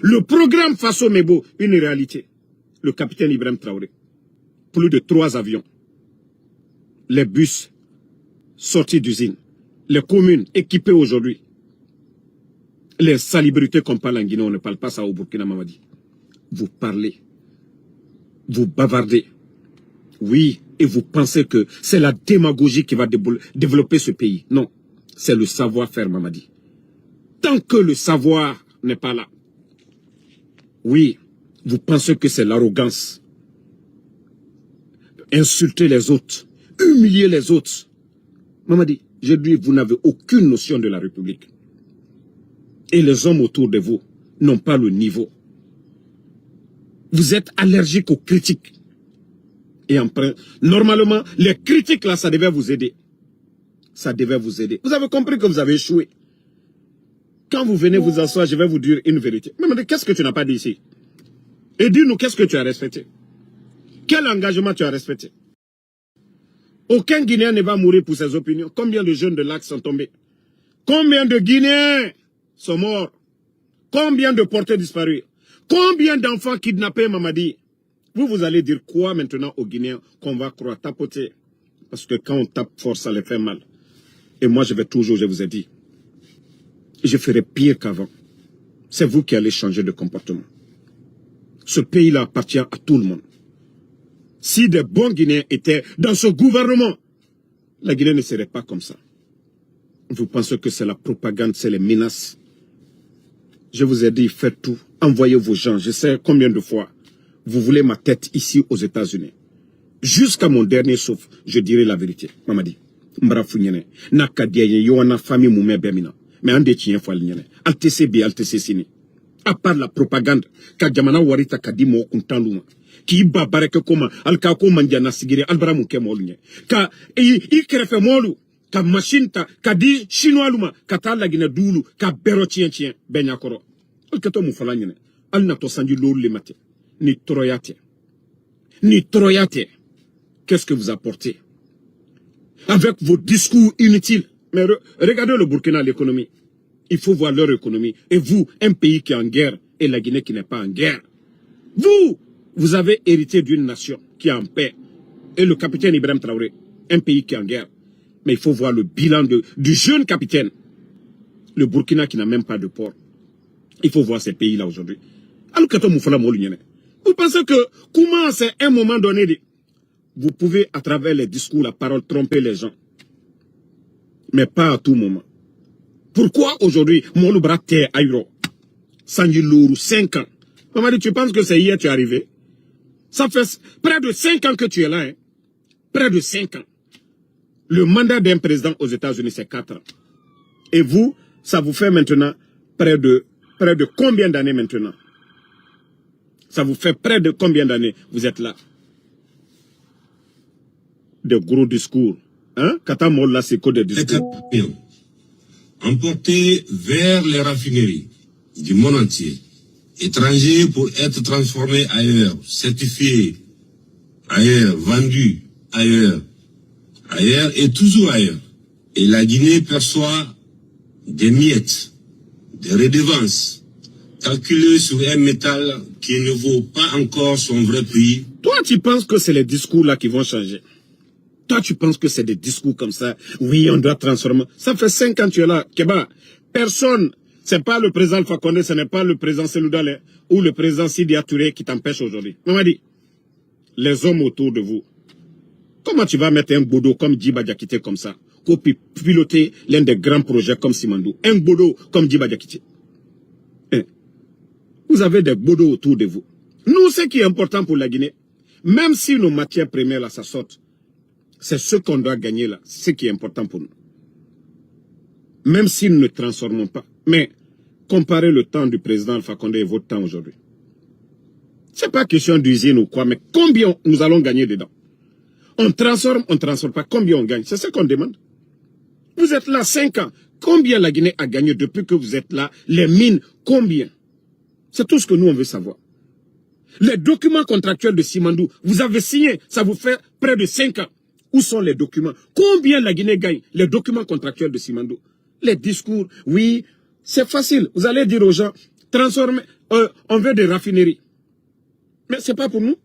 Le programme Faso Mebo, une réalité. Le capitaine Ibrahim Traoré. Plus de 3 avions. Les bus sortis d'usine. Les communes équipées aujourd'hui. Les salubrités qu'on parle en Guinée, on ne parle pas ça au Burkina Mamadi. Vous parlez. Vous bavardez. Oui, et vous pensez que c'est la démagogie qui va développer ce pays. Non, c'est le savoir-faire, Mamadi. Tant que le savoir n'est pas là, oui, vous pensez que c'est l'arrogance. Insulter les autres, humilier les autres. Mamadi, je dis, vous n'avez aucune notion de la République. Et les hommes autour de vous n'ont pas le niveau. Vous êtes allergique aux critiques. Et normalement, les critiques là, ça devait vous aider. Ça devait vous aider. Vous avez compris que vous avez échoué. Quand vous venez vous asseoir, je vais vous dire une vérité. Mais qu'est-ce que tu n'as pas dit ici? Et dis-nous, qu'est-ce que tu as respecté? Quel engagement tu as respecté? Aucun Guinéen ne va mourir pour ses opinions. Combien de jeunes de l'Axe sont tombés? Combien de Guinéens sont morts? Combien de portés disparus? Combien d'enfants kidnappés, Mamadi? Vous allez dire quoi maintenant aux Guinéens qu'on va croire tapoter? Parce que quand on tape fort, ça les fait mal. Et moi, je vais toujours, je vous ai dit, je ferai pire qu'avant. C'est vous qui allez changer de comportement. Ce pays-là appartient à tout le monde. Si des bons Guinéens étaient dans ce gouvernement, la Guinée ne serait pas comme ça. Vous pensez que c'est la propagande, c'est les menaces. Je vous ai dit, faites tout. Envoyez vos gens. Je sais combien de fois vous voulez ma tête ici aux États-Unis. Jusqu'à mon dernier souffle, je dirai la vérité. Mamadi, mbara funyene, na kadiye yoana famille mume bemina. Mais ande tien fal nyene. Altese bi altese sini. À part la propagande, ka jamana warita kadimo kuntanduma. Ki ba bareke koma, alka ko manjana sigire albara muke molunye. Ka i krefe molu, ka machine ta, ka di chinois luma, ka ta la Guinée doulu, ka bero tien benyakoro. Alkato mu fala nyene. Al na to sanji lolu le mate. Ni troyate. Ni troyate. Qu'est-ce que vous apportez? Avec vos discours inutiles. Mais regardez le Burkina, l'économie. Il faut voir leur économie. Et vous, un pays qui est en guerre, et la Guinée qui n'est pas en guerre. Vous avez hérité d'une nation qui est en paix. Et le capitaine Ibrahim Traoré, un pays qui est en guerre. Mais il faut voir le bilan du jeune capitaine. Le Burkina qui n'a même pas de port. Il faut voir ces pays-là aujourd'hui. Vous pensez que comment c'est un moment donné, vous pouvez à travers les discours, la parole, tromper les gens. Mais pas à tout moment. Pourquoi aujourd'hui, Mouloubra t'es aïro? Sanji Lourou, 5 ans. Maman dit, tu penses que c'est hier que tu es arrivé? Ça fait près de 5 ans que tu es là. Hein? Près de 5 ans. Le mandat d'un président aux États-Unis, c'est 4 ans. Et vous, ça vous fait maintenant près de combien d'années maintenant? Ça vous fait près de combien d'années vous êtes là? De gros discours. Hein? Katamol là, c'est quoi des discours? Emportés vers les raffineries du monde entier, étrangers pour être transformés ailleurs, certifiés ailleurs, vendus ailleurs, et toujours ailleurs. Et la Guinée perçoit des miettes, des redevances, calculées sur un métal qui ne vaut pas encore son vrai prix. Toi, tu penses que c'est les discours là qui vont changer? Toi, tu penses que c'est des discours comme ça? Oui, on doit transformer. Ça fait 5 ans que tu es là. Keba, personne, c'est pas le président Alpha Condé, ce n'est pas le président Seloudale ou le président Sidi Touré qui t'empêche aujourd'hui. Maman dit, les hommes autour de vous, comment tu vas mettre un bodo comme Djiba Diakité comme ça, pour piloter l'un des grands projets comme Simandou? Un bodo comme Djiba Diakité. Hein? Vous avez des bodos autour de vous. Nous, ce qui est important pour la Guinée, même si nos matières premières là, ça saute, c'est ce qu'on doit gagner là, ce qui est important pour nous. Même si nous ne transformons pas. Mais comparez le temps du président Alpha Condé et votre temps aujourd'hui. C'est pas question d'usine ou quoi, mais combien nous allons gagner dedans? On transforme pas. Combien on gagne? C'est ce qu'on demande. Vous êtes là 5 ans. Combien la Guinée a gagné depuis que vous êtes là? Les mines, combien? C'est tout ce que nous on veut savoir. Les documents contractuels de Simandou, vous avez signé, ça vous fait près de 5 ans. Où sont les documents? Combien la Guinée gagne? Les documents contractuels de Simandou. Les discours, oui, c'est facile. Vous allez dire aux gens, transformer. on veut des raffineries. Mais c'est pas pour nous.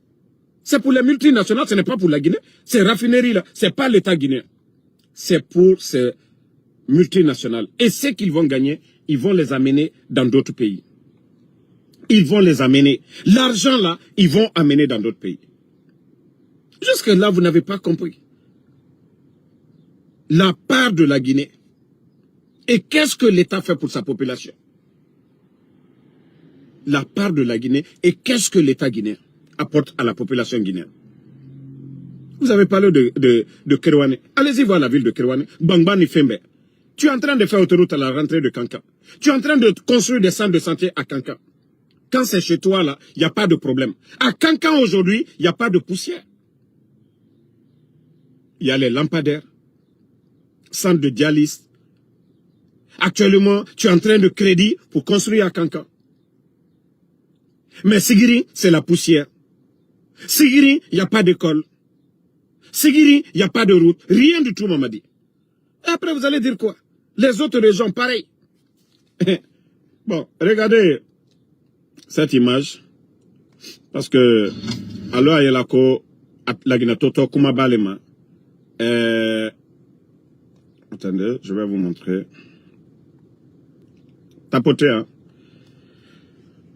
C'est pour les multinationales, ce n'est pas pour la Guinée. Ces raffineries-là, c'est pas l'État guinéen. C'est pour ces multinationales. Et ce qu'ils vont gagner, ils vont les amener dans d'autres pays. Ils vont les amener. L'argent là, ils vont amener dans d'autres pays. Jusque-là, vous n'avez pas compris. La part de la Guinée. Et qu'est-ce que l'État fait pour sa population? La part de la Guinée et qu'est-ce que l'État guinéen apporte à la population guinéenne? Vous avez parlé de Kerouane. Allez-y voir la ville de Kerouane. Bangbani Fembe. Tu es en train de faire autoroute à la rentrée de Kankan. Tu es en train de construire des centres de santé à Kankan. Quand c'est chez toi, là, il n'y a pas de problème. À Kankan, aujourd'hui, il n'y a pas de poussière. Il y a les lampadaires, centres de dialyse. Actuellement, tu es en train de crédit pour construire à Kankan. Mais Sigiri, c'est la poussière. Sigiri, il n'y a pas d'école. Sigiri, il n'y a pas de route. Rien du tout, Mamadi. Et après, vous allez dire quoi? Les autres régions, pareil. Bon, regardez cette image. Parce que, alors, il y a la Guinée Toto Kumabalema. Attendez, je vais vous montrer. Tapotez, hein.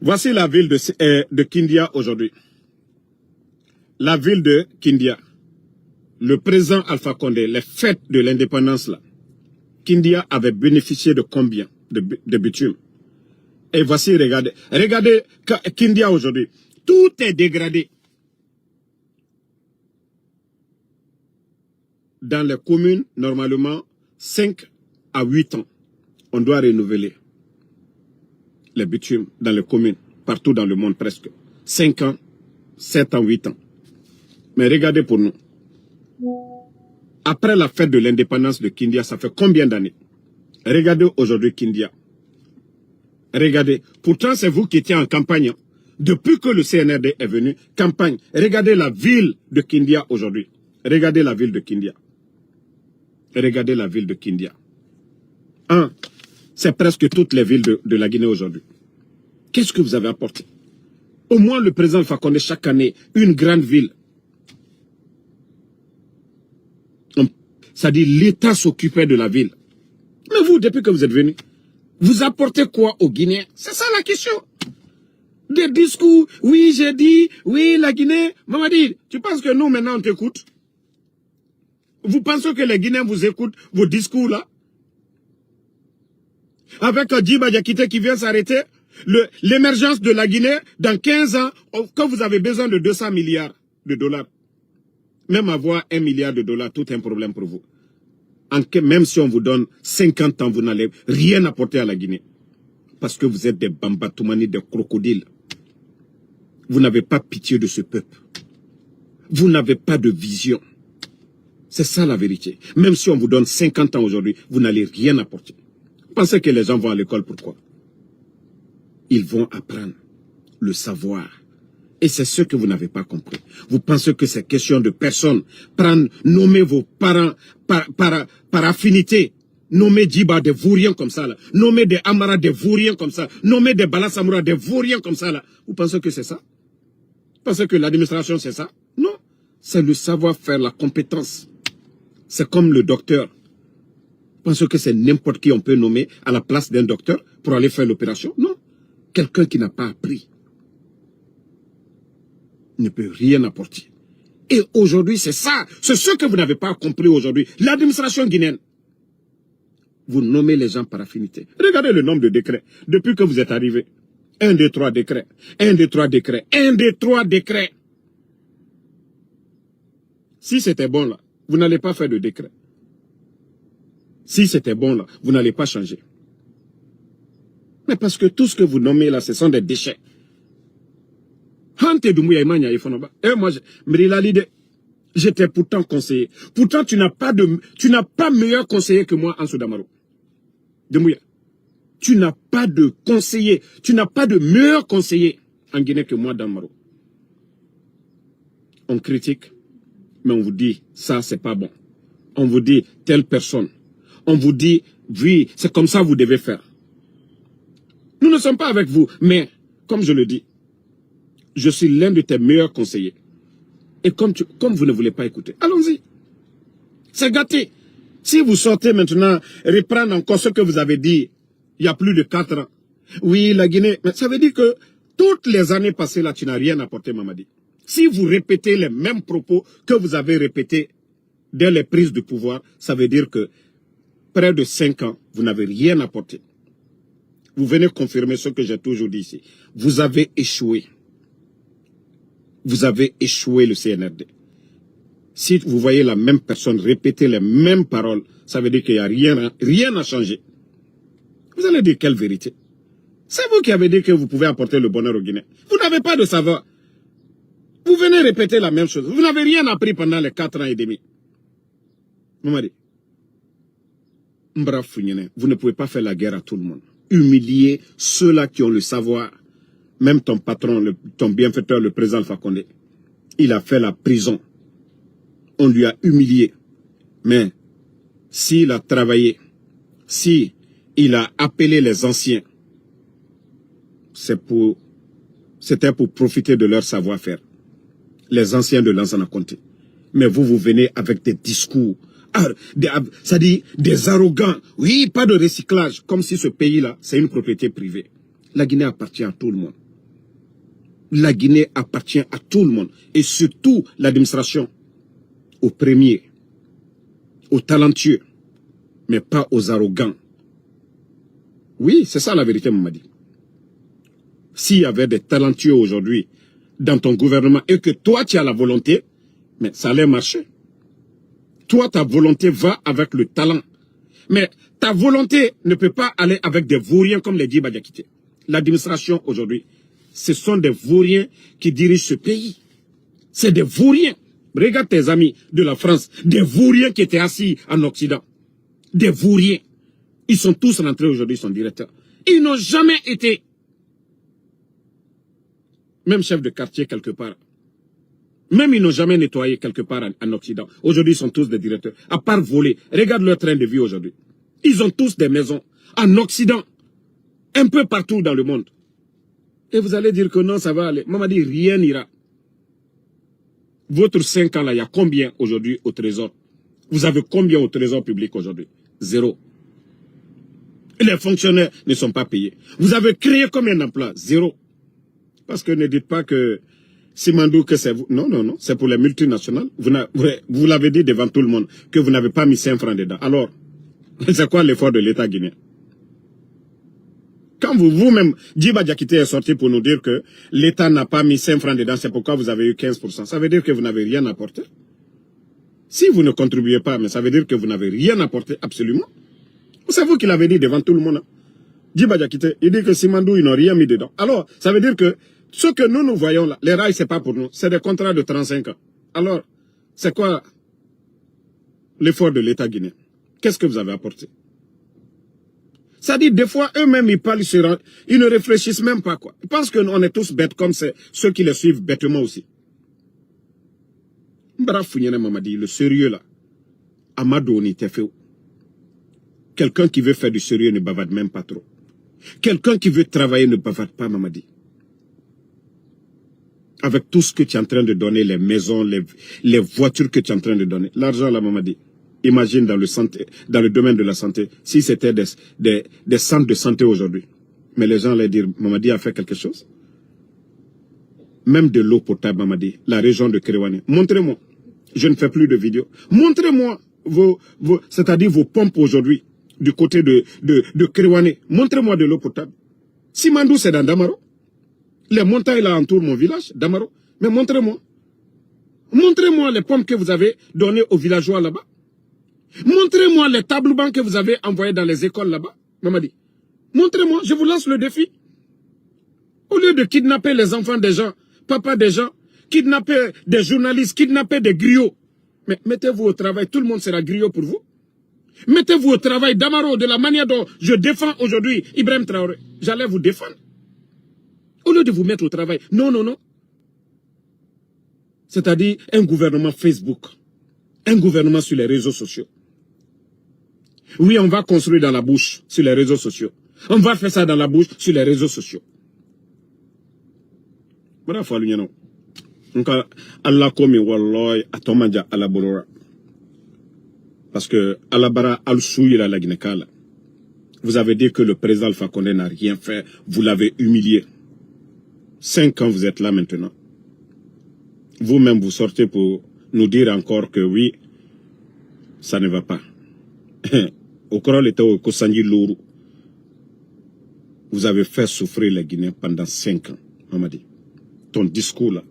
Voici la ville de Kindia aujourd'hui. La ville de Kindia. Le président Alpha Condé, les fêtes de l'indépendance là. Kindia avait bénéficié de combien de bitume? Et voici, regardez. Regardez Kindia aujourd'hui. Tout est dégradé. Dans les communes, normalement, 5 à 8 ans, on doit renouveler les bitumes dans les communes, partout dans le monde presque. 5 ans, 7 ans, 8 ans. Mais regardez pour nous. Après la fête de l'indépendance de Kindia, ça fait combien d'années? Regardez aujourd'hui Kindia. Regardez. Pourtant, c'est vous qui étiez en campagne. Depuis que le CNRD est venu, campagne. Regardez la ville de Kindia aujourd'hui. Regardez la ville de Kindia. Regardez la ville de Kindia. C'est presque toutes les villes de la Guinée aujourd'hui. Qu'est-ce que vous avez apporté? Au moins le président Fakonde chaque année, une grande ville. C'est-à-dire l'État s'occupait de la ville. Mais vous, depuis que vous êtes venu, vous apportez quoi aux Guinéens? C'est ça la question. Des discours, oui j'ai dit, oui la Guinée. Mamadi, tu penses que nous maintenant on t'écoute? Vous pensez que les Guinéens vous écoutent vos discours là? Avec Djiba Diakité qui vient s'arrêter, l'émergence de la Guinée, dans 15 ans, quand vous avez besoin de 200 milliards de dollars, même avoir 1 milliard de dollars, tout est un problème pour vous. Même si on vous donne 50 ans, vous n'allez rien apporter à la Guinée. Parce que vous êtes des bambatoumani, des crocodiles. Vous n'avez pas pitié de ce peuple. Vous n'avez pas de vision. C'est ça la vérité. Même si on vous donne 50 ans aujourd'hui, vous n'allez rien apporter. Vous pensez que les gens vont à l'école, pourquoi? Ils vont apprendre le savoir. Et c'est ce que vous n'avez pas compris. Vous pensez que c'est question de personnes. Nommer vos parents par affinité. Nommer Djiba des vauriens comme ça, là. Nommer des Amara des vauriens comme ça. Nommer des Balasamoura des vauriens comme ça, là. Vous pensez que c'est ça? Vous pensez que l'administration, c'est ça? Non. C'est le savoir-faire, la compétence. C'est comme le docteur. Vous pensez que c'est n'importe qui on peut nommer à la place d'un docteur pour aller faire l'opération? Non. Quelqu'un qui n'a pas appris ne peut rien apporter. Et aujourd'hui, c'est ça. C'est ce que vous n'avez pas compris aujourd'hui. L'administration guinéenne. Vous nommez les gens par affinité. Regardez le nombre de décrets. Depuis que vous êtes arrivé. 1, 2, 3 décrets. 1, 2, 3 décrets. 1, 2, 3 décrets. Si c'était bon là, vous n'allez pas faire de décret. Si c'était bon là, vous n'allez pas changer. Mais parce que tout ce que vous nommez là, ce sont des déchets. Et moi, j'étais pourtant conseiller. Pourtant, tu n'as pas meilleur conseiller que moi en Soudamaro. Demouya. Tu n'as pas de conseiller. Tu n'as pas de meilleur conseiller en Guinée que moi dans Maro. On critique, mais on vous dit, ça, c'est pas bon. On vous dit, telle personne. On vous dit, oui, c'est comme ça que vous devez faire. Nous ne sommes pas avec vous, mais comme je le dis, je suis l'un de tes meilleurs conseillers. Et comme vous ne voulez pas écouter, allons-y. C'est gâté. Si vous sortez maintenant, reprendre encore ce que vous avez dit il y a plus de 4 ans. Oui, la Guinée, mais ça veut dire que toutes les années passées là, tu n'as rien apporté, Mamadi. Si vous répétez les mêmes propos que vous avez répétés dès les prises de pouvoir, ça veut dire que près de 5 ans, vous n'avez rien apporté. Vous venez confirmer ce que j'ai toujours dit ici. Vous avez échoué. Vous avez échoué le CNRD. Si vous voyez la même personne répéter les mêmes paroles, ça veut dire qu'il n'y a rien à changer. Vous allez dire quelle vérité? C'est vous qui avez dit que vous pouvez apporter le bonheur aux Guinéens. Vous n'avez pas de savoir. Vous venez répéter la même chose. Vous n'avez rien appris pendant les 4 ans et demi. Mamadi, vous ne pouvez pas faire la guerre à tout le monde. Humilier ceux-là qui ont le savoir. Même ton patron, ton bienfaiteur, le président Alpha Condé, il a fait la prison. On lui a humilié. Mais s'il a travaillé, si il a appelé les anciens, c'était pour profiter de leur savoir-faire. Les anciens de Lansana Conté. Mais vous venez avec des discours, c'est-à-dire des arrogants. Oui, pas de recyclage, comme si ce pays-là, c'est une propriété privée. La Guinée appartient à tout le monde. La Guinée appartient à tout le monde. Et surtout l'administration. Aux premiers, aux talentueux, mais pas aux arrogants. Oui, c'est ça la vérité, Mamadi. S'il y avait des talentueux aujourd'hui dans ton gouvernement et que toi tu as la volonté, mais ça allait marcher. Toi, ta volonté va avec le talent. Mais ta volonté ne peut pas aller avec des vauriens comme les Djiba Diakité. L'administration aujourd'hui, ce sont des vauriens qui dirigent ce pays. C'est des vauriens. Regarde tes amis de la France, des vauriens qui étaient assis en Occident. Des vauriens. Ils sont tous rentrés aujourd'hui, ils sont directeurs. Ils n'ont jamais été même chef de quartier quelque part. Même ils n'ont jamais nettoyé quelque part en Occident. Aujourd'hui, ils sont tous des directeurs. À part voler. Regarde leur train de vie aujourd'hui. Ils ont tous des maisons en Occident. Un peu partout dans le monde. Et vous allez dire que non, ça va aller. Maman dit, rien n'ira. Votre 5 ans là, il y a combien aujourd'hui au trésor? Vous avez combien au trésor public aujourd'hui? 0. Les fonctionnaires ne sont pas payés. Vous avez créé combien d'emplois? 0. Parce que ne dites pas que Simandou, que c'est vous. Non, non, non, c'est pour les multinationales. Vous l'avez dit devant tout le monde que vous n'avez pas mis 5 francs dedans. Alors, c'est quoi l'effort de l'État guinéen? Quand vous-même, Djiba Diakité est sorti pour nous dire que l'État n'a pas mis 5 francs dedans, c'est pourquoi vous avez eu 15%. Ça veut dire que vous n'avez rien apporté. Si vous ne contribuez pas, mais ça veut dire que vous n'avez rien apporté, absolument. C'est vous qui l'avez dit devant tout le monde. Djiba Diakité, il dit que Simandou, ils n'ont rien mis dedans. Alors, ça veut dire que ce que nous voyons là, les rails, c'est pas pour nous. C'est des contrats de 35 ans. Alors, c'est quoi l'effort de l'État guinéen? Qu'est-ce que vous avez apporté? Ça dit, des fois, eux-mêmes, ils parlent, ils ne réfléchissent même pas, quoi. Ils pensent qu'on est tous bêtes comme ceux qui les suivent bêtement aussi. Mbara Founyene Mamadi, le sérieux là, Amadou Nitefeu. Quelqu'un qui veut faire du sérieux ne bavarde même pas trop. Quelqu'un qui veut travailler ne bavarde pas, Mamadi. Avec tout ce que tu es en train de donner, les maisons, les voitures que tu es en train de donner. L'argent là, Mamadi. Imagine dans le domaine de la santé, si c'était des centres de santé aujourd'hui. Mais les gens allaient dire, Mamadi a fait quelque chose. Même de l'eau potable, Mamadi, la région de Kéréouane. Montrez-moi. Je ne fais plus de vidéos. Montrez-moi c'est-à-dire vos pompes aujourd'hui, du côté de Kéréouane. Montrez-moi de l'eau potable. Simandou, c'est dans Damaro. Les montagnes là entourent mon village, Damaro. Mais montrez-moi. Montrez-moi les pompes que vous avez données aux villageois là-bas. Montrez-moi les tables bancs que vous avez envoyés dans les écoles là-bas, Mamadi. Montrez-moi, je vous lance le défi. Au lieu de kidnapper les enfants des gens, papa des gens, kidnapper des journalistes, kidnapper des griots. Mais mettez-vous au travail, tout le monde sera griot pour vous. Mettez-vous au travail, Damaro, de la manière dont je défends aujourd'hui Ibrahim Traoré. J'allais vous défendre. Au lieu de vous mettre au travail. Non, non, non. C'est-à-dire un gouvernement Facebook. Un gouvernement sur les réseaux sociaux. Oui, on va construire dans la bouche sur les réseaux sociaux. On va faire ça dans la bouche sur les réseaux sociaux. Mara falu nyano. Nka Allah komi wallahi atomaja ala bolora. Parce que Alabara al-Souyira la Guinée-Kala. Vous avez dit que le président Alpha Condé n'a rien fait. Vous l'avez humilié. 5 ans, vous êtes là maintenant. Vous-même, vous sortez pour nous dire encore que oui, ça ne va pas. Au Corol était au Kosanji Lourou. Vous avez fait souffrir les Guinéens pendant 5 ans, Mamadi. Ton discours là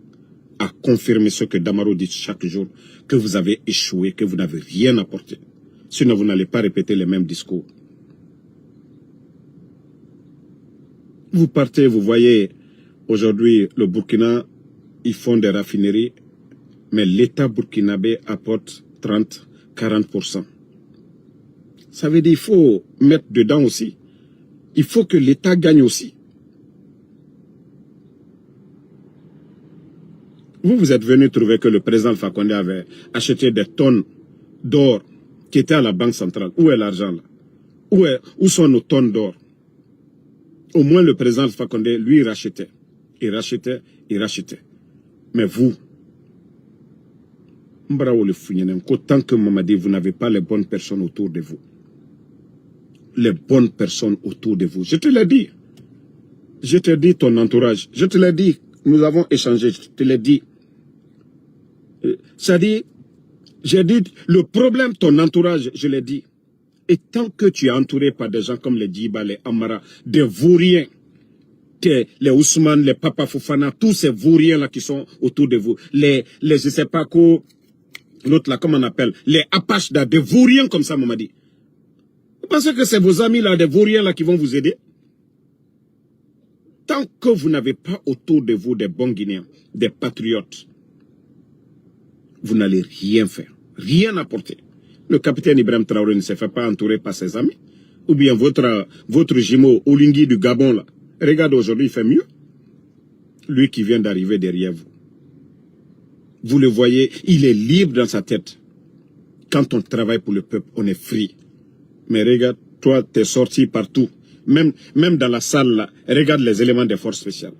a confirmé ce que Damaro dit chaque jour, que vous avez échoué, que vous n'avez rien apporté. Sinon, vous n'allez pas répéter les mêmes discours. Vous partez, vous voyez, aujourd'hui, le Burkina, ils font des raffineries, mais l'État burkinabé apporte 30-40%. Ça veut dire qu'il faut mettre dedans aussi. Il faut que l'État gagne aussi. Vous êtes venu trouver que le président Alpha Condé avait acheté des tonnes d'or qui étaient à la Banque centrale. Où est l'argent là? Où sont nos tonnes d'or? Au moins le président Alpha Condé, lui, rachetait. Il rachetait, il rachetait. Mais vous, tant que Mamadi, vous n'avez pas les bonnes personnes autour de vous. Les bonnes personnes autour de vous. Je te l'ai dit. Je te dis ton entourage. Je te l'ai dit. Nous avons échangé. Je te l'ai dit. C'est-à-dire, j'ai dit, le problème, ton entourage, je l'ai dit. Et tant que tu es entouré par des gens comme les Djiba, les Amara, des vauriens, les Ousmane, les Papa Fofana, tous ces vauriens-là qui sont autour de vous, je sais pas quoi, l'autre là, comment on appelle, les Apaches, des vauriens comme ça, m'a dit. Vous pensez que c'est vos amis là, des vauriens là qui vont vous aider? Tant que vous n'avez pas autour de vous des bons Guinéens, des patriotes, vous n'allez rien faire, rien apporter. Le capitaine Ibrahim Traoré ne se fait pas entourer par ses amis. Ou bien votre jumeau Olingui du Gabon là. Regarde aujourd'hui, il fait mieux. Lui qui vient d'arriver derrière vous. Vous le voyez, il est libre dans sa tête. Quand on travaille pour le peuple, on est free. Mais regarde, toi, t'es sorti partout. Même dans la salle là, regarde les éléments des forces spéciales.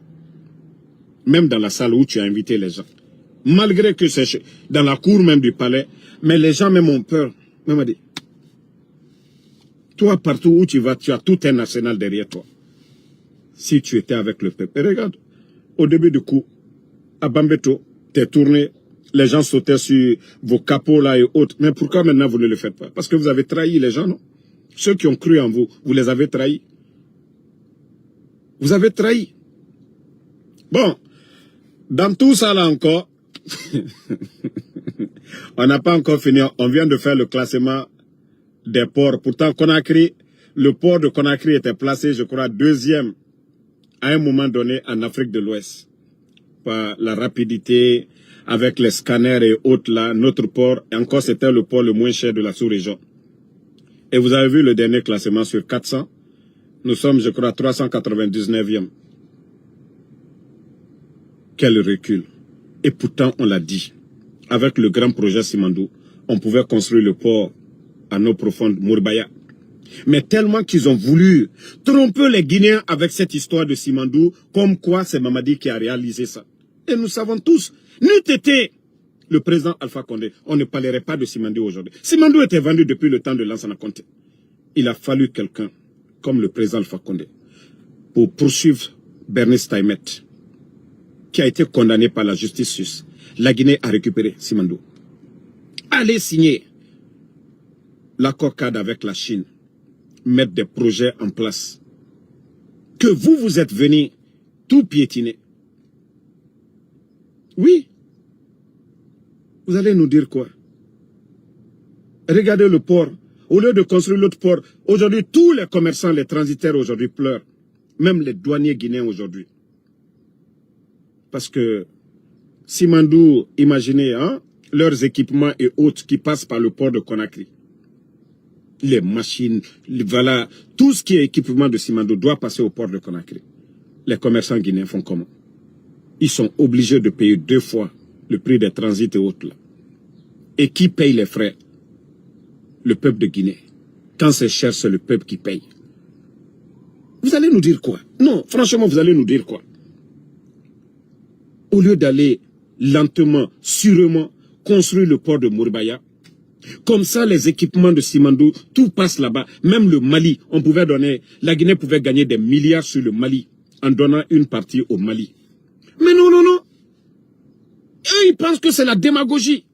Même dans la salle où tu as invité les gens. Malgré que c'est dans la cour même du palais, mais les gens même ont peur. Même dit, toi, partout où tu vas, tu as tout un arsenal derrière toi. Si tu étais avec le peuple. Et regarde, au début du coup, à Bambeto, t'es tourné, les gens sautaient sur vos capots là et autres. Mais pourquoi maintenant vous ne le faites pas? Parce que vous avez trahi les gens, non? Ceux qui ont cru en vous, vous les avez trahis. Vous avez trahi. Bon, dans tout ça là encore, on n'a pas encore fini. On vient de faire le classement des ports. Pourtant, Conakry, le port de Conakry était placé, je crois, 2e à un moment donné en Afrique de l'Ouest. Par la rapidité, avec les scanners et autres là, notre port, et encore c'était le port le moins cher de la sous-région. Et vous avez vu le dernier classement sur 400. Nous sommes, je crois, 399e. Quel recul. Et pourtant, on l'a dit. Avec le grand projet Simandou, on pouvait construire le port à eau profonde, Mourbaya. Mais tellement qu'ils ont voulu tromper les Guinéens avec cette histoire de Simandou, comme quoi c'est Mamadi qui a réalisé ça. Et nous savons tous, n'eût été le président Alpha Condé, on ne parlerait pas de Simandou aujourd'hui. Simandou était vendu depuis le temps de Lansana Conté. Il a fallu quelqu'un comme le président Alpha Condé pour poursuivre Bernice Taimet, qui a été condamné par la justice suisse. La Guinée a récupéré Simandou. Allez signer l'accord cadre avec la Chine, mettre des projets en place. Que vous êtes venus tout piétiner. Oui. Vous allez nous dire quoi? Regardez le port. Au lieu de construire l'autre port, aujourd'hui, tous les commerçants, les transitaires aujourd'hui pleurent. Même les douaniers guinéens aujourd'hui. Parce que Simandou, imaginez, hein, leurs équipements et autres qui passent par le port de Conakry. Les machines, voilà, tout ce qui est équipement de Simandou doit passer au port de Conakry. Les commerçants guinéens font comment? Ils sont obligés de payer 2 fois le prix des transits et autres là. Et qui paye les frais? Le peuple de Guinée. Quand c'est cher, c'est le peuple qui paye. Vous allez nous dire quoi? Non, franchement, vous allez nous dire quoi? au lieu d'aller lentement, sûrement, construire le port de Mouribaya, comme ça, les équipements de Simandou, tout passe là-bas. Même le Mali, on pouvait donner, la Guinée pouvait gagner des milliards sur le Mali, en donnant une partie au Mali. Mais non, non, non. Eux, ils pensent que c'est la démagogie.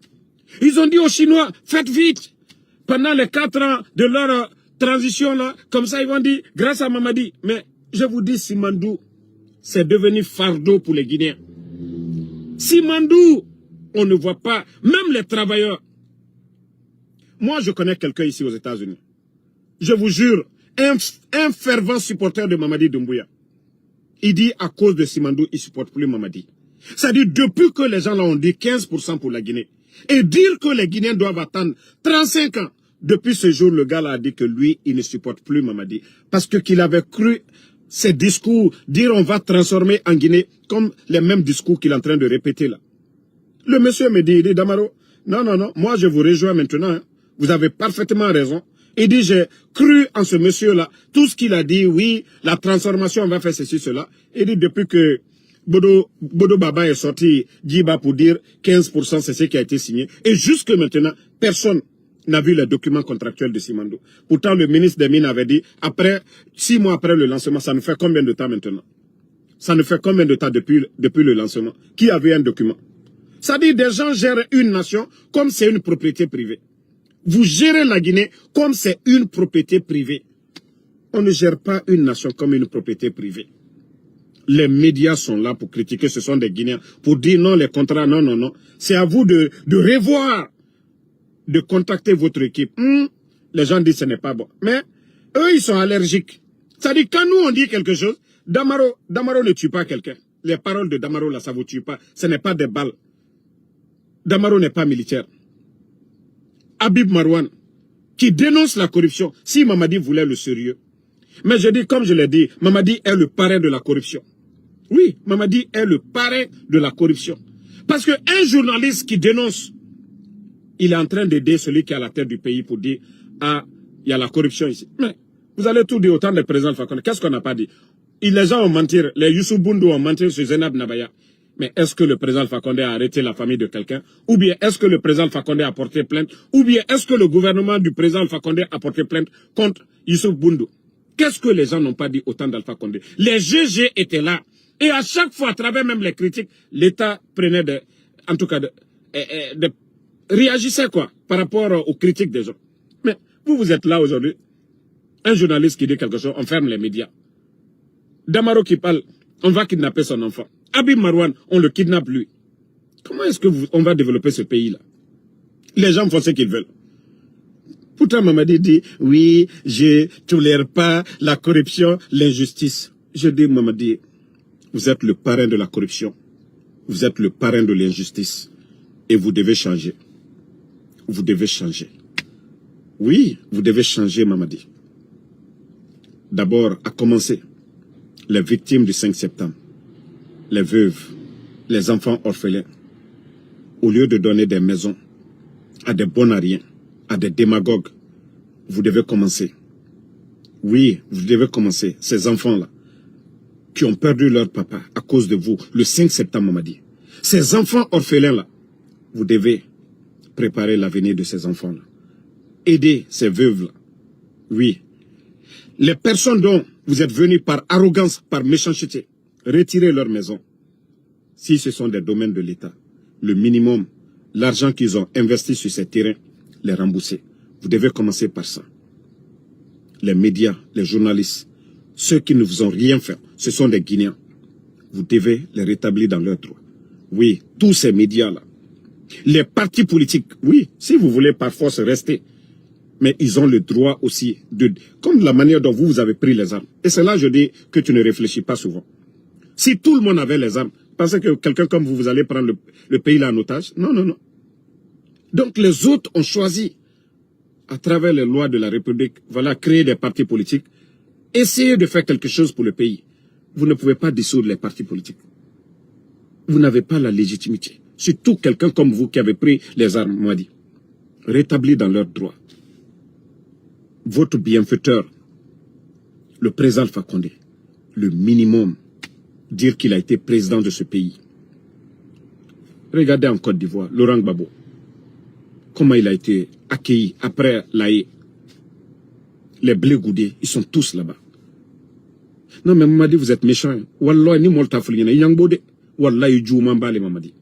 Ils ont dit aux Chinois, faites vite. Pendant les 4 ans de leur transition là, comme ça, ils vont dire, grâce à Mamadi. Mais je vous dis, Simandou, c'est devenu fardeau pour les Guinéens. Simandou, on ne voit pas, même les travailleurs. Moi, je connais quelqu'un ici aux États-Unis. Je vous jure, un fervent supporter de Mamadi Doumbouya. Il dit, à cause de Simandou, il ne supporte plus Mamadi. C'est-à-dire, depuis que les gens là ont dit 15% pour la Guinée, et dire que les Guinéens doivent attendre 35 ans, depuis ce jour, le gars là a dit que lui, il ne supporte plus Mamadi. Parce que qu'il avait cru ces discours, dire on va transformer en Guinée, comme les mêmes discours qu'il est en train de répéter là. Le monsieur me dit, il dit, Damaro, non, non, non, moi je vous rejoins maintenant, hein. Vous avez parfaitement raison. Il dit, j'ai cru en ce monsieur-là. Tout ce qu'il a dit, oui, la transformation, on va faire ceci, cela. Il dit, depuis que Bodo Baba est sorti, Djiba pour dire 15%, c'est ce qui a été signé. Et jusque maintenant, personne n'a vu les documents contractuels de Simandou. Pourtant, le ministre des Mines avait dit, 6 mois après le lancement, ça nous fait combien de temps maintenant? Ça nous fait combien de temps depuis le lancement? Qui avait un document? Ça dit, des gens gèrent une nation comme c'est une propriété privée. Vous gérez la Guinée comme c'est une propriété privée. On ne gère pas une nation comme une propriété privée. Les médias sont là pour critiquer, ce sont des Guinéens, pour dire non, les contrats, non, non, non. C'est à vous de revoir, de contacter votre équipe. Les gens disent que ce n'est pas bon. Mais eux, ils sont allergiques. C'est-à-dire, quand nous, on dit quelque chose, Damaro ne tue pas quelqu'un. Les paroles de Damaro, là, ça ne vous tue pas. Ce n'est pas des balles. Damaro n'est pas militaire. Habib Marouane, qui dénonce la corruption, si Mamadi voulait le sérieux. Mais je dis, comme je l'ai dit, Mamadi est le parrain de la corruption. Oui, Mamadi est le parrain de la corruption. Parce qu'un journaliste qui dénonce, il est en train d'aider celui qui est à la tête du pays pour dire, ah, il y a la corruption ici. Mais vous allez tout dire autant de président Fakonde. Qu'est-ce qu'on n'a pas dit? Les gens ont menti, les Youssou Boundou ont menti sur Zenab Nabaya. Mais est-ce que le président Fakonde a arrêté la famille de quelqu'un? Ou bien est-ce que le président Fakonde a porté plainte? Ou bien est-ce que le gouvernement du président Fakonde a porté plainte contre Youssouf Boundou? Qu'est-ce que les gens n'ont pas dit au temps d'Alpha Condé? Les GG étaient là. Et à chaque fois, à travers même les critiques, l'État prenait réagissait quoi par rapport aux critiques des gens. Mais vous êtes là aujourd'hui. Un journaliste qui dit quelque chose, on ferme les médias. Damaro qui parle, on va kidnapper son enfant. Habib Marouane, on le kidnappe lui. Comment est-ce que on va développer ce pays-là? Les gens font ce qu'ils veulent. Pourtant, Mamadi dit, oui, je ne tolère pas la corruption, l'injustice. Je dis, Mamadi, vous êtes le parrain de la corruption. Vous êtes le parrain de l'injustice. Et vous devez changer. Vous devez changer. Oui, vous devez changer, Mamadi. D'abord, à commencer, les victimes du 5 septembre, les veuves, les enfants orphelins, au lieu de donner des maisons à des bons à rien, à des démagogues, vous devez commencer. Oui, vous devez commencer. Ces enfants-là, qui ont perdu leur papa à cause de vous, le 5 septembre, Mamadi. Ces enfants orphelins-là, vous devez préparer l'avenir de ces enfants-là. Aider ces veuves-là. Oui. Les personnes dont vous êtes venus par arrogance, par méchanceté, retirez leur maison. Si ce sont des domaines de l'État, le minimum, l'argent qu'ils ont investi sur ces terrains, les rembourser. Vous devez commencer par ça. Les médias, les journalistes, ceux qui ne vous ont rien fait, ce sont des Guinéens. Vous devez les rétablir dans leurs droits. Oui, tous ces médias-là. Les partis politiques, oui, si vous voulez par force rester, mais ils ont le droit aussi de... Comme la manière dont vous avez pris les armes. Et c'est là je dis que tu ne réfléchis pas souvent. Si tout le monde avait les armes, pensez que quelqu'un comme vous allez prendre le pays là en otage? Non, non, non. Donc les autres ont choisi, à travers les lois de la République, voilà, créer des partis politiques, essayer de faire quelque chose pour le pays. Vous ne pouvez pas dissoudre les partis politiques. Vous n'avez pas la légitimité. Surtout quelqu'un comme vous qui avez pris les armes, moi dit. Rétablir dans leurs droits. Votre bienfaiteur, le président Alpha Condé, le minimum, dire qu'il a été président de ce pays. Regardez en Côte d'Ivoire, Laurent Gbagbo. Comment il a été accueilli après l'AE. Les blés goudés, ils sont tous là-bas. Non, mais Mamadi, vous êtes méchant. Wallah, ni molta fulina, yangbode. Wallah, yujouman bale Mamadi.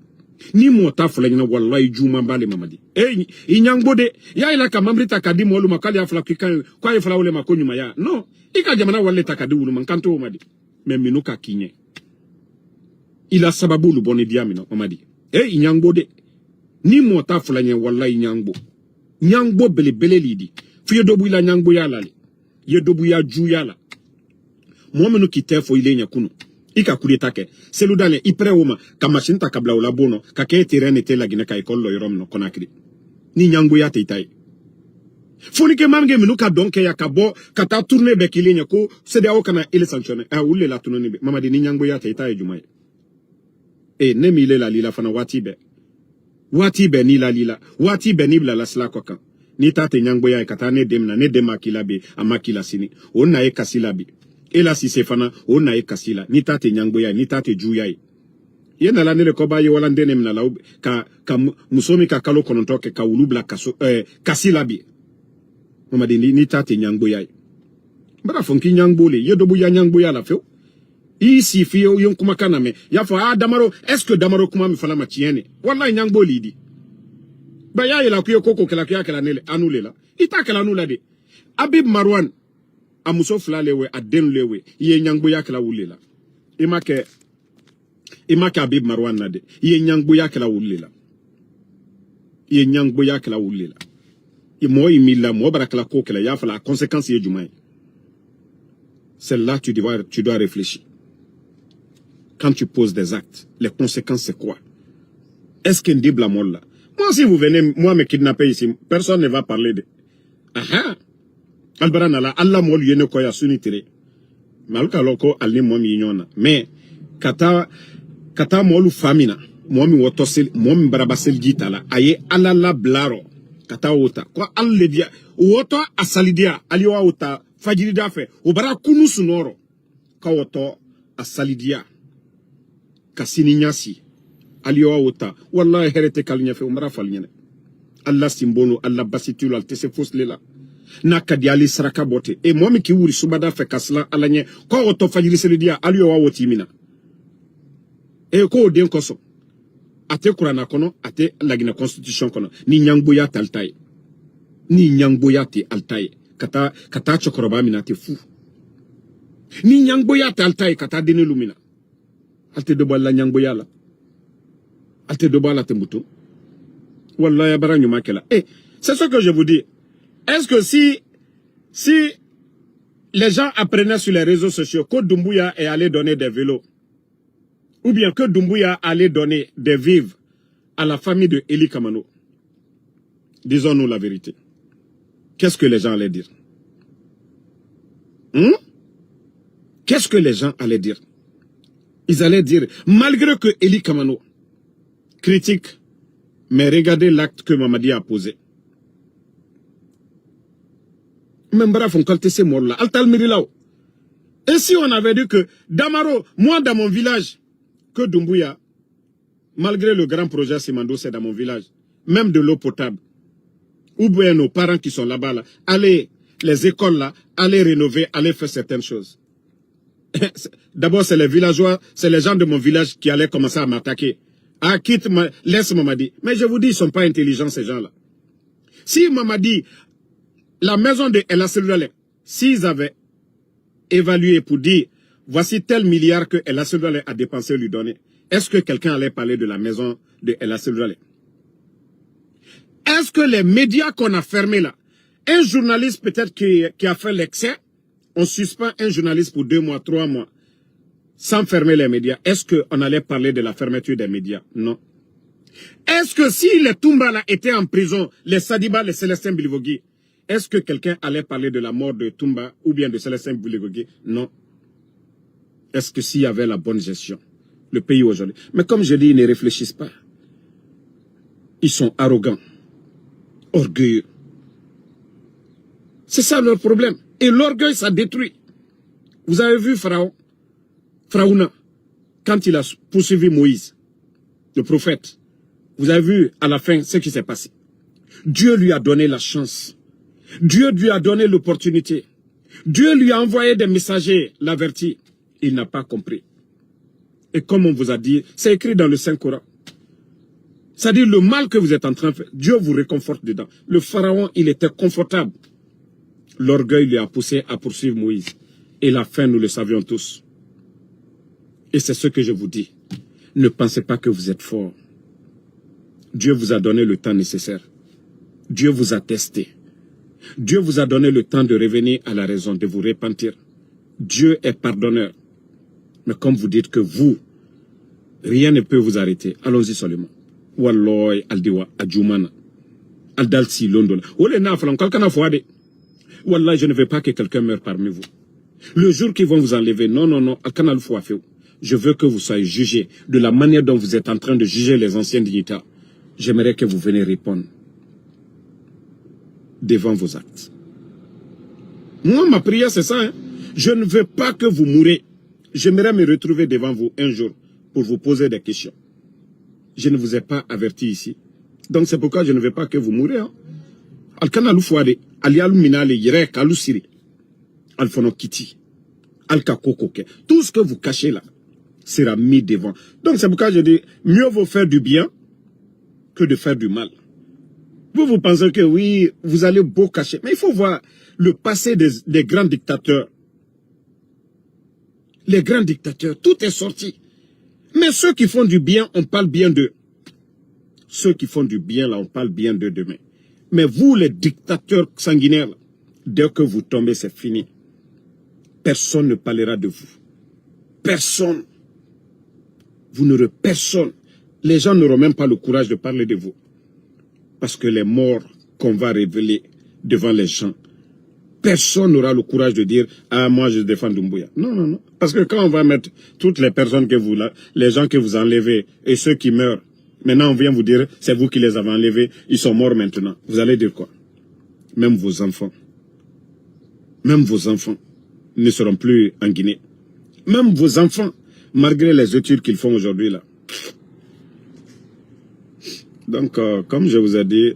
Ni molta fulina, wallah, yujouman bale Mamadi. Eh, yangbode. Ya ila ka mamri takadi molu makali afla kwa ifla ule makonyu maya. Non, ika jamana wale takadi ulu mankanto Mamadi. Mais minuka kinye. Il a sababu lu boni diamino Mamadi. Eh, yangbode. Ni molta fulina, wallah, yangbo. Nyangbo bele bele lidi. Fiye dobu ila nyangbo ya lali. Ye dobu ya ju ya la. Mwamenu kite fo ile nyakunu. Ika kurietake. Selu dale ipre woma. Kamashini takabla ula bono. Kake tirene te la gine ka ikolo yorom no konakri. Ni nyangbo ya te itai. Fonike mamge minuka donke ya kabo. Kata tourne beki ile nyako. Sede ao kana ile sanctionne. Ule la tunonibe. Mamadi ni nyangbo ya te itai jumaye. Nemi ile la lila fana watibe. Watibe ni la lila. Watibe ni bla la sila kwa kan. Ni tate nyangbo ya kata ne demna. Ne dema kilabi. Ama kilasini. Ona kasilabi. Ela si sefana ona kasila ni tate nyangbo ya ni tate juya yena la nele koba ye wala ndene mna la ka musomi ka kalo konontoke ka ulubla kasila bi mama de ni tate nyangbo ya bara fonki nyangbo le yedobu ya nyangbo ya la feo isi fio yon kuma kana me ya fa damaro est-ce que damaro kuma mi fala machiene wallahi nyangbo lidi ba ya ila kuyo koko kala nele anule la itakala anula de Habib Marwan amuso flalewe aden lewe ye nyangbo yakla wulela imake Habib Marwan nade ye nyangbo yakla wulela ye nyangbo yakla wulela mo imila mo barakla kokela ya fa la conséquence ye jumay c'est là tu dois réfléchir quand tu poses des actes les conséquences c'est quoi est-ce qu'un dibla molla moi si vous venez moi me kidnapper ici personne ne va parler de Albaran ala Allah mol yene ko ya sunitire maluka loko alni momi nyona mais kata molu famina momi wotosel momi barabasel gitala aye alala blaro kata wota ko alle dia woto asalidia aliwa wota fajiri dafe o bara kunu sunoro ka woto asalidia kasini nyasi aliwa wota wallahi herete kalnya fe umra falnyene Allah simbolo Allah basitulu altese foslela nakadi ali saraka bote e momi ki wuri subada fe kasla alanye ko oto fajiri selidia aliyo wa wotimina e ko den koso ate kurana kono ate lagina constitution kono ni nyangbo ya taltai ni nyangbo ya te altai kata chokoroba mina te fu ni nyangbo ya taltai kata dene lumina alte do balla nyangbo ya la alte do balla te muto wallahi baranyu makela c'est ce que je vous dis. Est-ce que si les gens apprenaient sur les réseaux sociaux que Doumbouya est allé donner des vélos, ou bien que Doumbouya allait donner des vivres à la famille de Eli Kamano, disons-nous la vérité, qu'est-ce que les gens allaient dire? Qu'est-ce que les gens allaient dire? Ils allaient dire, malgré que Eli Kamano critique, mais regardez l'acte que Mamadi a posé. Même bref, on calte ces morts-là. Et si on avait dit que Damaro, moi dans mon village, que Doumbouya, malgré le grand projet Simando, c'est dans mon village, même de l'eau potable, ou bien nos parents qui sont là-bas, là, allez, les écoles là, allez rénover, allez faire certaines choses. D'abord, c'est les villageois, c'est les gens de mon village qui allaient commencer à m'attaquer. Ah, quitte, laisse Mamadi. Mais je vous dis, ils ne sont pas intelligents, ces gens-là. Si Mamadi, la maison de El Asselouale, s'ils avaient évalué pour dire, voici tel milliard que El Asselouale a dépensé lui donner, est-ce que quelqu'un allait parler de la maison de El Asselouale? Est-ce que les médias qu'on a fermés là, un journaliste peut-être qui a fait l'excès, on suspend un journaliste pour 2 mois, 3 mois, sans fermer les médias, est-ce qu'on allait parler de la fermeture des médias? Non. Est-ce que si les Toumbala étaient en prison, les Sadiba, les Célestin Bilivogui, est-ce que quelqu'un allait parler de la mort de Toumba ou bien de Célestin Bilivogui? Non. Est-ce que s'il y avait la bonne gestion, le pays aujourd'hui? Mais comme je dis, ils ne réfléchissent pas. Ils sont arrogants, orgueilleux. C'est ça leur problème. Et l'orgueil, ça détruit. Vous avez vu Pharaona, quand il a poursuivi Moïse, le prophète, Vous avez vu à la fin ce qui s'est passé. Dieu lui a donné la chance. Dieu lui a donné l'opportunité. Dieu lui a envoyé des messagers, l'avertit. Il n'a pas compris. Et comme on vous a dit, c'est écrit dans le Saint-Coran. C'est-à-dire le mal que vous êtes en train de faire, Dieu vous réconforte dedans. Le pharaon, il était confortable. L'orgueil lui a poussé à poursuivre Moïse. Et la fin, nous le savions tous. Et c'est ce que je vous dis. Ne pensez pas que vous êtes fort. Dieu vous a donné le temps nécessaire. Dieu vous a testé. Dieu vous a donné le temps de revenir à la raison, de vous repentir. Dieu est pardonneur. Mais comme vous dites que vous, rien ne peut vous arrêter, allons-y seulement. Walloy aldiwa adjumana. Aldalsi london. Ole na falan kalkana fouade. Wallah, je ne veux pas que quelqu'un meure parmi vous. Le jour qu'ils vont vous enlever, non, non, non, alkanal fouafeu. Je veux que vous soyez jugés de la manière dont vous êtes en train de juger les anciens dignitaires. J'aimerais que vous veniez répondre devant vos actes. Moi, ma prière, c'est ça. Hein? Je ne veux pas que vous mourrez. J'aimerais me retrouver devant vous un jour pour vous poser des questions. Je ne vous ai pas averti ici. Donc c'est pourquoi je ne veux pas que vous mourrez. Alkana fouade, alialu minale yere kalu siri, alfono kiti, alka kokoke. Tout ce que vous cachez là sera mis devant. Donc c'est pourquoi je dis, mieux vaut faire du bien que de faire du mal. Vous pensez que oui, vous allez beau cacher. Mais il faut voir le passé des grands dictateurs. Les grands dictateurs, tout est sorti. Mais ceux qui font du bien, on parle bien d'eux. Ceux qui font du bien, là, on parle bien d'eux demain. Mais vous, les dictateurs sanguinaires, là, dès que vous tombez, c'est fini. Personne ne parlera de vous. Personne. Vous n'aurez personne. Les gens n'auront même pas le courage de parler de vous. Parce que les morts qu'on va révéler devant les gens, personne n'aura le courage de dire « Ah, moi, je défends Doumbouya ». Non, non, non. Parce que quand on va mettre toutes les personnes que vous, là, les gens que vous enlevez et ceux qui meurent, maintenant on vient vous dire « C'est vous qui les avez enlevés, ils sont morts maintenant ». Vous allez dire quoi? Même vos enfants ne seront plus en Guinée. Même vos enfants, malgré les études qu'ils font aujourd'hui, là. Donc, comme je vous ai dit...